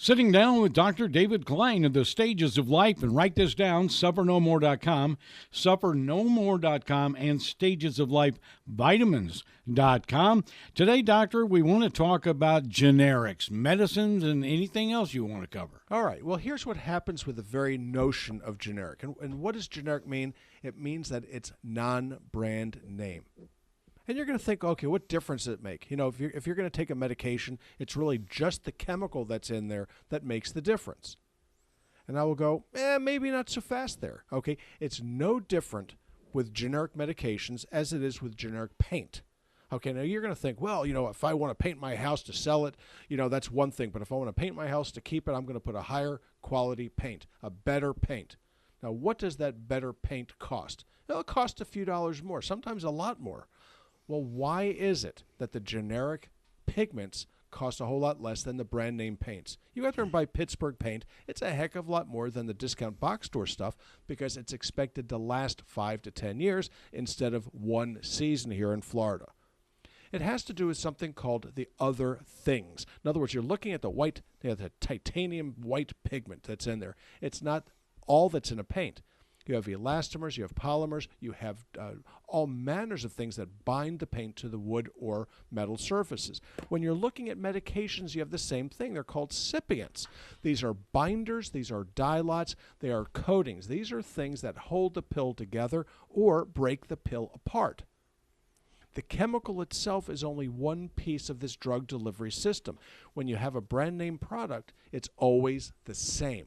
Sitting down with Dr. David Klein of the Stages of Life, and write this down, suffernomore.com, suffernomore.com, and stagesoflifevitamins.com. Today, doctor, we want to talk about generics, medicines, and anything else you want to cover. All right. Well, here's what happens with the very notion of generic. And what does generic mean? It means that it's non-brand name. And you're going to think, okay, what difference does it make? You know, if you're going to take a medication, it's really just the chemical that's in there that makes the difference. And I will go, maybe not so fast there. Okay, it's no different with generic medications as it is with generic paint. Okay, now you're going to think, well, you know, if I want to paint my house to sell it, you know, that's one thing. But if I want to paint my house to keep it, I'm going to put a higher quality paint, a better paint. Now, what does that better paint cost? It'll cost a few dollars more, sometimes a lot more. Well, why is it that the generic pigments cost a whole lot less than the brand name paints? You go out there and buy Pittsburgh paint, it's a heck of a lot more than the discount box store stuff because it's expected to last 5 to 10 years instead of one season here in Florida. It has to do with something called the other things. In other words, you're looking at the titanium white pigment that's in there. It's not all that's in a paint. You have elastomers, you have polymers, you have all manners of things that bind the paint to the wood or metal surfaces. When you're looking at medications, you have the same thing. They're called excipients. These are binders, these are dilots, they are coatings. These are things that hold the pill together or break the pill apart. The chemical itself is only one piece of this drug delivery system. When you have a brand name product, it's always the same.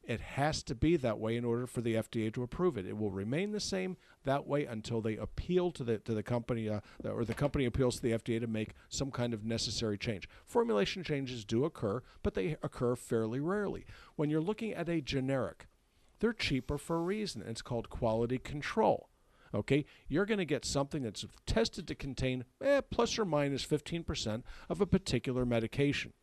It has to be that way in order for the FDA to approve it. It will remain the same that way until they appeal to the company, or the company appeals to the FDA to make some kind of necessary change. Formulation changes do occur, but they occur fairly rarely. When you're looking at a generic, they're cheaper for a reason. It's called quality control. Okay, you're going to get something that's tested to contain plus or minus 15% of a particular medication.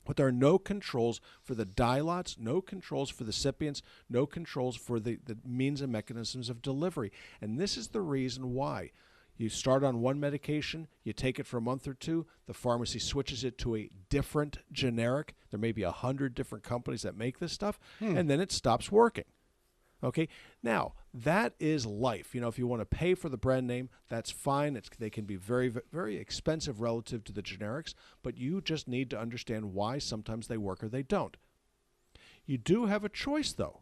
But there are no controls for the dilots, no controls for the excipients, no controls for the means and mechanisms of delivery. And this is the reason why. You start on one medication, you take it for a month or two, the pharmacy switches it to a different generic. There may be 100 different companies that make this stuff, and then it stops working. Okay, now that is life. You know, if you want to pay for the brand name, that's fine. They can be very, very expensive relative to the generics, but you just need to understand why sometimes they work or they don't. You do have a choice, though,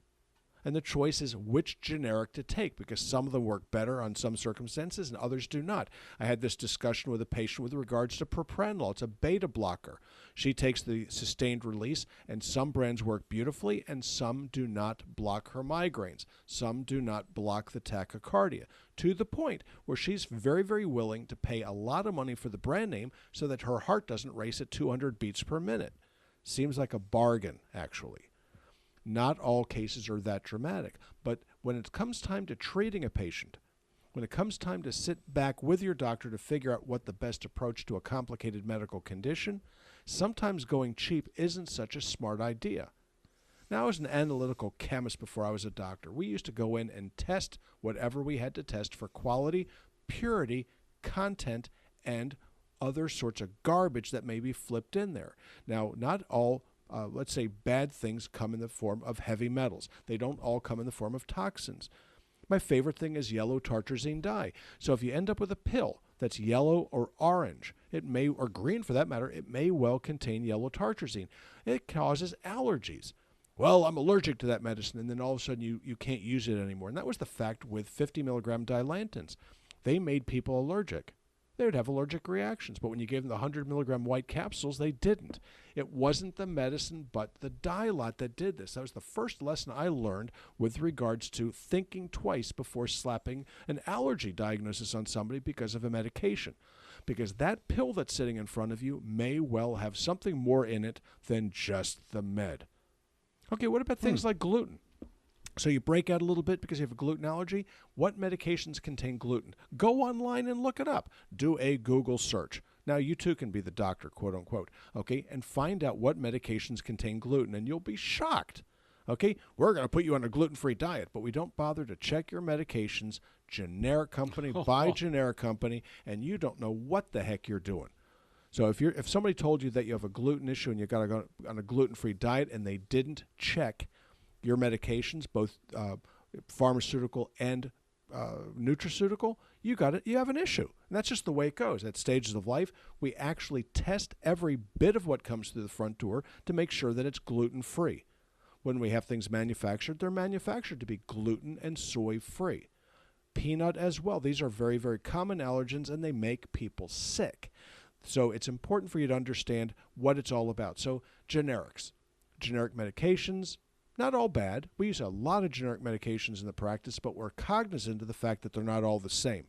and the choice is which generic to take because some of them work better on some circumstances and others do not. I had this discussion with a patient with regards to Propranolol. It's a beta blocker. She takes the sustained release, and some brands work beautifully, and some do not block her migraines. Some do not block the tachycardia, to the point where she's very, very willing to pay a lot of money for the brand name so that her heart doesn't race at 200 beats per minute. Seems like a bargain, actually. Not all cases are that dramatic, but when it comes time to treating a patient, when it comes time to sit back with your doctor to figure out what the best approach to a complicated medical condition, sometimes going cheap isn't such a smart idea. Now, I was an analytical chemist before I was a doctor. We used to go in and test whatever we had to test for quality, purity, content, and other sorts of garbage that may be flipped in there. Now, not all let's say bad things come in the form of heavy metals. They don't all come in the form of toxins. My favorite thing is yellow tartrazine dye. So if you end up with a pill that's yellow or orange, it may, or green for that matter, it may well contain yellow tartrazine. It causes allergies. Well, I'm allergic to that medicine, and then all of a sudden you can't use it anymore. And that was the fact with 50 milligram dilantins. They made people allergic. They would have allergic reactions, but when you gave them the 100 milligram white capsules, they didn't. It wasn't the medicine, but the dilot that did this. That was the first lesson I learned with regards to thinking twice before slapping an allergy diagnosis on somebody because of a medication. Because that pill that's sitting in front of you may well have something more in it than just the med. Okay, what about things like gluten? So you break out a little bit because you have a gluten allergy. What medications contain gluten? Go online and look it up. Do a Google search. Now, you too can be the doctor, quote unquote, okay, and find out what medications contain gluten, and you'll be shocked. Okay, we're going to put you on a gluten-free diet, but we don't bother to check your medications, generic company by generic company, and you don't know what the heck you're doing. So if somebody told you that you have a gluten issue and you got to go on a gluten-free diet and they didn't check your medications, both pharmaceutical and nutraceutical, you have an issue. And that's just the way it goes. At stages of life, we actually test every bit of what comes through the front door to make sure that it's gluten-free. When we have things manufactured, they're manufactured to be gluten and soy-free. Peanut as well. These are very, very common allergens, and they make people sick. So it's important for you to understand what it's all about. So generics, generic medications, not all bad. We use a lot of generic medications in the practice, but we're cognizant of the fact that they're not all the same.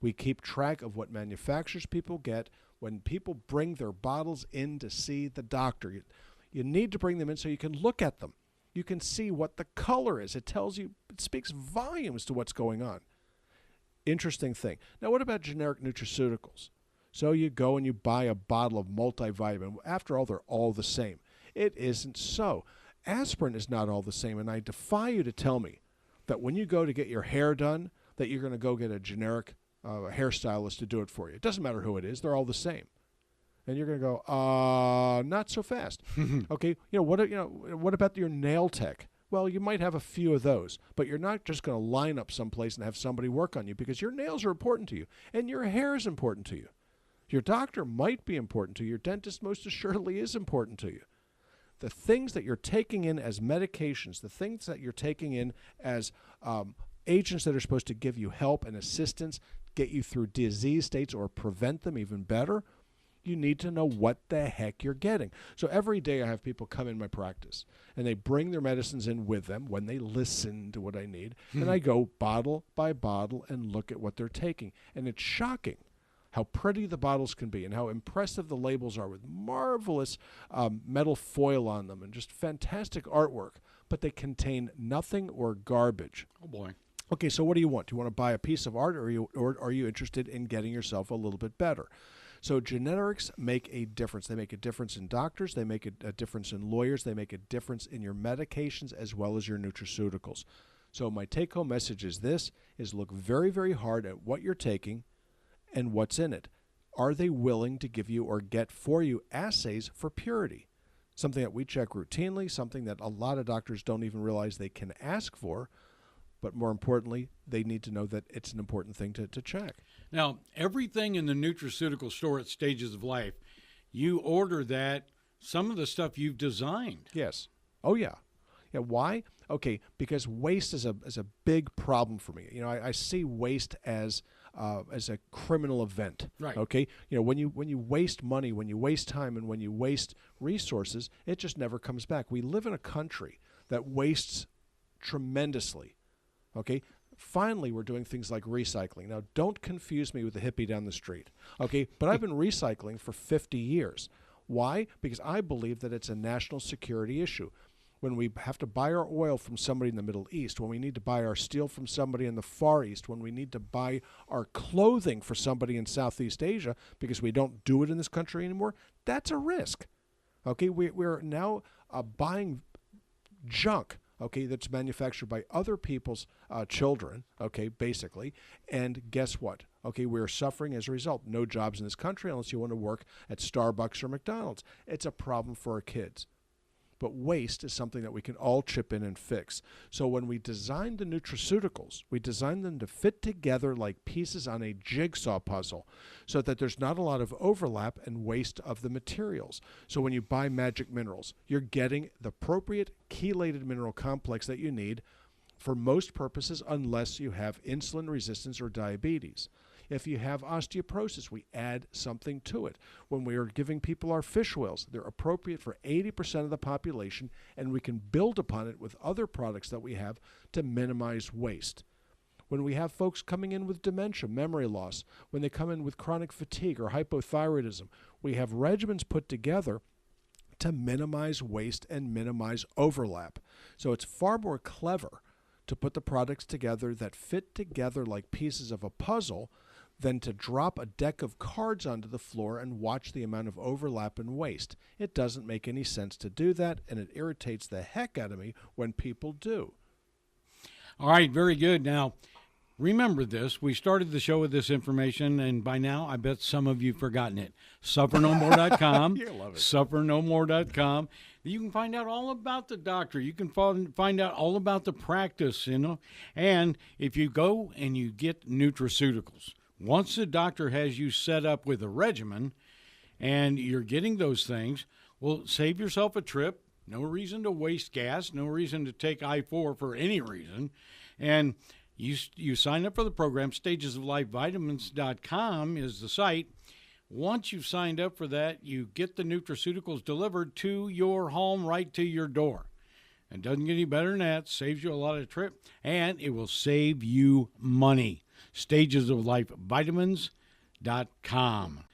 We keep track of what manufacturers people get when people bring their bottles in to see the doctor. You need to bring them in so you can look at them. You can see what the color is. It speaks volumes to what's going on. Interesting thing. Now, what about generic nutraceuticals? So you go and you buy a bottle of multivitamin. After all, they're all the same. It isn't so. Aspirin is not all the same, and I defy you to tell me that when you go to get your hair done, that you're going to go get a generic hairstylist to do it for you. It doesn't matter who it is. They're all the same. And you're going to go, not so fast. Okay, what about your nail tech? Well, you might have a few of those, but you're not just going to line up someplace and have somebody work on you because your nails are important to you and your hair is important to you. Your doctor might be important to you. Your dentist most assuredly is important to you. The things that you're taking in as medications, the things that you're taking in as agents that are supposed to give you help and assistance, get you through disease states or prevent them even better, you need to know what the heck you're getting. So every day I have people come in my practice, and they bring their medicines in with them when they listen to what I need, and I go bottle by bottle and look at what they're taking. And it's shocking how pretty the bottles can be and how impressive the labels are with marvelous metal foil on them and just fantastic artwork, but they contain nothing or garbage. Oh, boy. Okay, so what do you want? Do you want to buy a piece of art, or are you interested in getting yourself a little bit better? So generics make a difference. They make a difference in doctors. They make a difference in lawyers. They make a difference in your medications as well as your nutraceuticals. So my take-home message is look very, very hard at what you're taking and what's in it. Are they willing to give you or get for you assays for purity? Something that we check routinely, something that a lot of doctors don't even realize they can ask for. But more importantly, they need to know that it's an important thing to check. Now, everything in the nutraceutical store at Stages of Life, you order that, some of the stuff you've designed. Yes. Oh, yeah. Yeah. Why? Okay, because waste is a big problem for me. I see waste as a criminal event. Right. Okay. When you waste money, when you waste time, and when you waste resources, it just never comes back. We live in a country that wastes tremendously. Okay, finally, we're doing things like recycling. Now, don't confuse me with the hippie down the street. Okay, but I've been recycling for 50 years. Why? Because I believe that it's a national security issue. When we have to buy our oil from somebody in the Middle East, when we need to buy our steel from somebody in the Far East, when we need to buy our clothing for somebody in Southeast Asia because we don't do it in this country anymore, that's a risk. Okay, we're now buying junk, okay, that's manufactured by other people's children, okay, basically. And guess what? Okay, we're suffering as a result. No jobs in this country unless you want to work at Starbucks or McDonald's. It's a problem for our kids. But waste is something that we can all chip in and fix. So when we designed the nutraceuticals, we designed them to fit together like pieces on a jigsaw puzzle so that there's not a lot of overlap and waste of the materials. So when you buy Magic Minerals, you're getting the appropriate chelated mineral complex that you need for most purposes unless you have insulin resistance or diabetes. If you have osteoporosis, we add something to it. When we are giving people our fish oils, they're appropriate for 80% of the population, and we can build upon it with other products that we have to minimize waste. When we have folks coming in with dementia, memory loss, when they come in with chronic fatigue or hypothyroidism, we have regimens put together to minimize waste and minimize overlap. So it's far more clever to put the products together that fit together like pieces of a puzzle than to drop a deck of cards onto the floor and watch the amount of overlap and waste. It doesn't make any sense to do that, and it irritates the heck out of me when people do. All right, very good. Now, remember this. We started the show with this information, and by now I bet some of you have forgotten it. SufferNoMore.com. You love it. SufferNoMore.com. You can find out all about the doctor. You can find out all about the practice, And if you go and you get Nutraceuticals, once the doctor has you set up with a regimen and you're getting those things, well, save yourself a trip. No reason to waste gas. No reason to take I-4 for any reason. And you sign up for the program. StagesOfLifeVitamins.com is the site. Once you've signed up for that, you get the Nutraceuticals delivered to your home, right to your door. It doesn't get any better than that. Saves you a lot of trip, and it will save you money. StagesOfLifeVitamins.com.